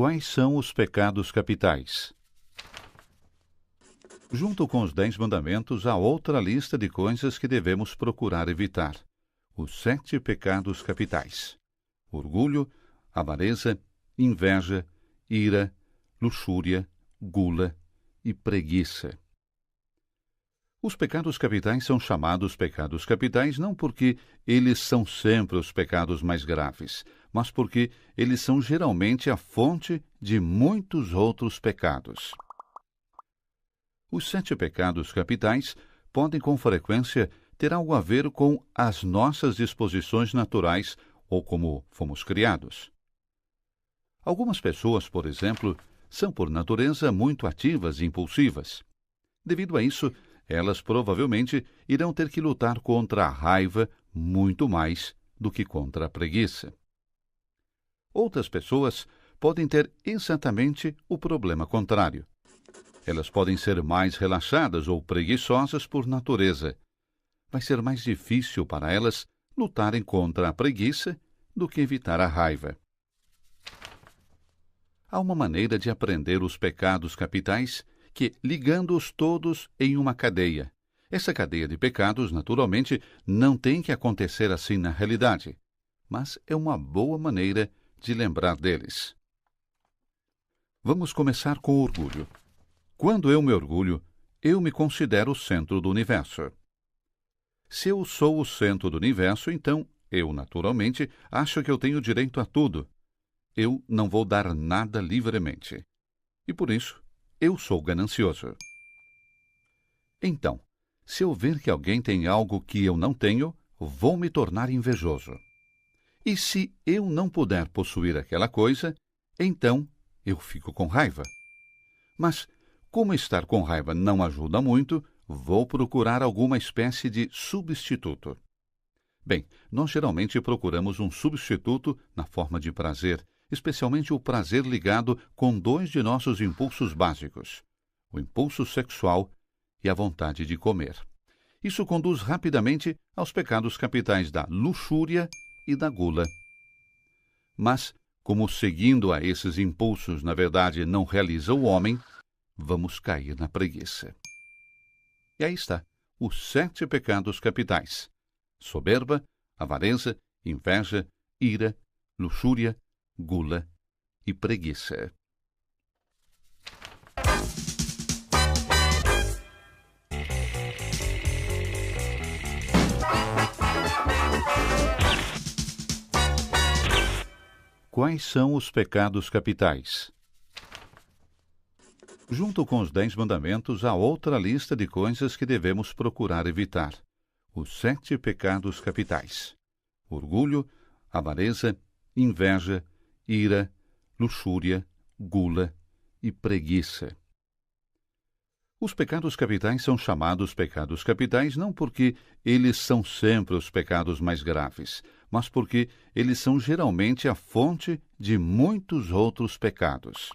Quais são os pecados capitais? Junto com os 10 mandamentos, há outra lista de coisas que devemos procurar evitar. Os 7 pecados capitais: orgulho, avareza, inveja, ira, luxúria, gula e preguiça. Os pecados capitais são chamados pecados capitais não porque eles são sempre os pecados mais graves, mas porque eles são geralmente a fonte de muitos outros pecados. Os 7 pecados capitais podem com frequência ter algo a ver com as nossas disposições naturais ou como fomos criados. Algumas pessoas, por exemplo, são por natureza muito ativas e impulsivas. Devido a isso, elas provavelmente irão ter que lutar contra a raiva muito mais do que contra a preguiça. Outras pessoas podem ter exatamente o problema contrário. Elas podem ser mais relaxadas ou preguiçosas por natureza. Vai ser mais difícil para elas lutarem contra a preguiça do que evitar a raiva. Há uma maneira de aprender os pecados capitais que, ligando-os todos em uma cadeia. Essa cadeia de pecados, naturalmente, não tem que acontecer assim na realidade, mas é uma boa maneira de lembrar deles. Vamos começar com o orgulho. Quando eu me orgulho, eu me considero o centro do universo. Se eu sou o centro do universo, então eu, naturalmente, acho que eu tenho direito a tudo. Eu não vou dar nada livremente. E por isso, eu sou ganancioso. Então, se eu ver que alguém tem algo que eu não tenho, vou me tornar invejoso. E se eu não puder possuir aquela coisa, então eu fico com raiva. Mas, como estar com raiva não ajuda muito, vou procurar alguma espécie de substituto. Bem, nós geralmente procuramos um substituto na forma de prazer, especialmente o prazer ligado com 2 de nossos impulsos básicos, o impulso sexual e a vontade de comer. Isso conduz rapidamente aos pecados capitais da luxúria e da gula. Mas, como seguindo a esses impulsos, na verdade, não realiza o homem, vamos cair na preguiça. E aí está, os 7 pecados capitais: soberba, avareza, inveja, ira, luxúria, gula e preguiça. Quais são os pecados capitais? Junto com os 10 mandamentos, há outra lista de coisas que devemos procurar evitar. Os 7 pecados capitais: orgulho, avareza, inveja, ira, luxúria, gula e preguiça. Os pecados capitais são chamados pecados capitais não porque eles são sempre os pecados mais graves, mas porque eles são geralmente a fonte de muitos outros pecados.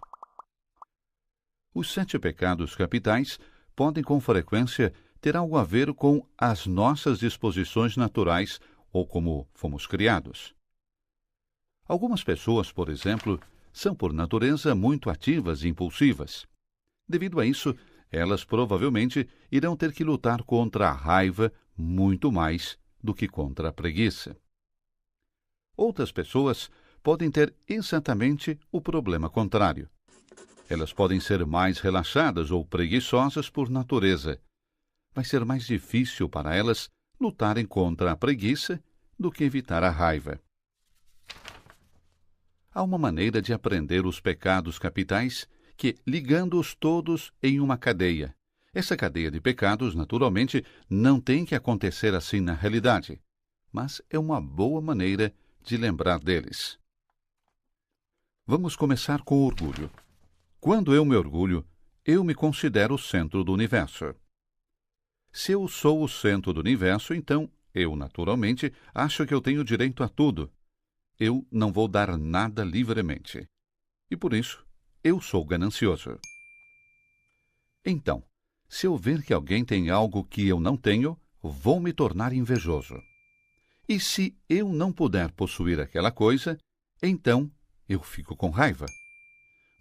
Os 7 pecados capitais podem com frequência ter algo a ver com as nossas disposições naturais ou como fomos criados. Algumas pessoas, por exemplo, são por natureza muito ativas e impulsivas. Devido a isso, elas provavelmente irão ter que lutar contra a raiva muito mais do que contra a preguiça. Outras pessoas podem ter exatamente o problema contrário. Elas podem ser mais relaxadas ou preguiçosas por natureza. Vai ser mais difícil para elas lutarem contra a preguiça do que evitar a raiva. Há uma maneira de aprender os pecados capitais que, ligando-os todos em uma cadeia. Essa cadeia de pecados, naturalmente, não tem que acontecer assim na realidade, mas é uma boa maneira de lembrar deles. Vamos começar com o orgulho. Quando eu me orgulho, eu me considero o centro do universo. Se eu sou o centro do universo, então eu, naturalmente, acho que eu tenho direito a tudo. Eu não vou dar nada livremente. E por isso, eu sou ganancioso. Então, se eu ver que alguém tem algo que eu não tenho, vou me tornar invejoso. E se eu não puder possuir aquela coisa, então eu fico com raiva.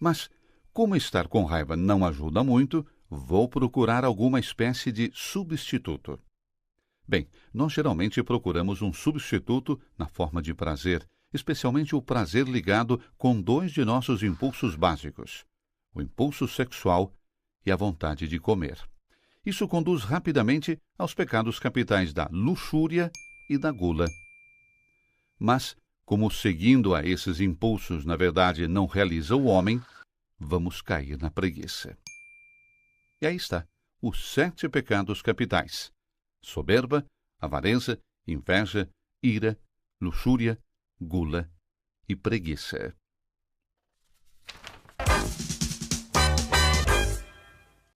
Mas, como estar com raiva não ajuda muito, vou procurar alguma espécie de substituto. Bem, nós geralmente procuramos um substituto na forma de prazer, especialmente o prazer ligado com dois de nossos impulsos básicos, o impulso sexual e a vontade de comer. Isso conduz rapidamente aos pecados capitais da luxúria e da gula. Mas, como seguindo a esses impulsos, na verdade, não realiza o homem, vamos cair na preguiça. E aí está, os 7 pecados capitais: soberba, avareza, inveja, ira, luxúria, gula e preguiça.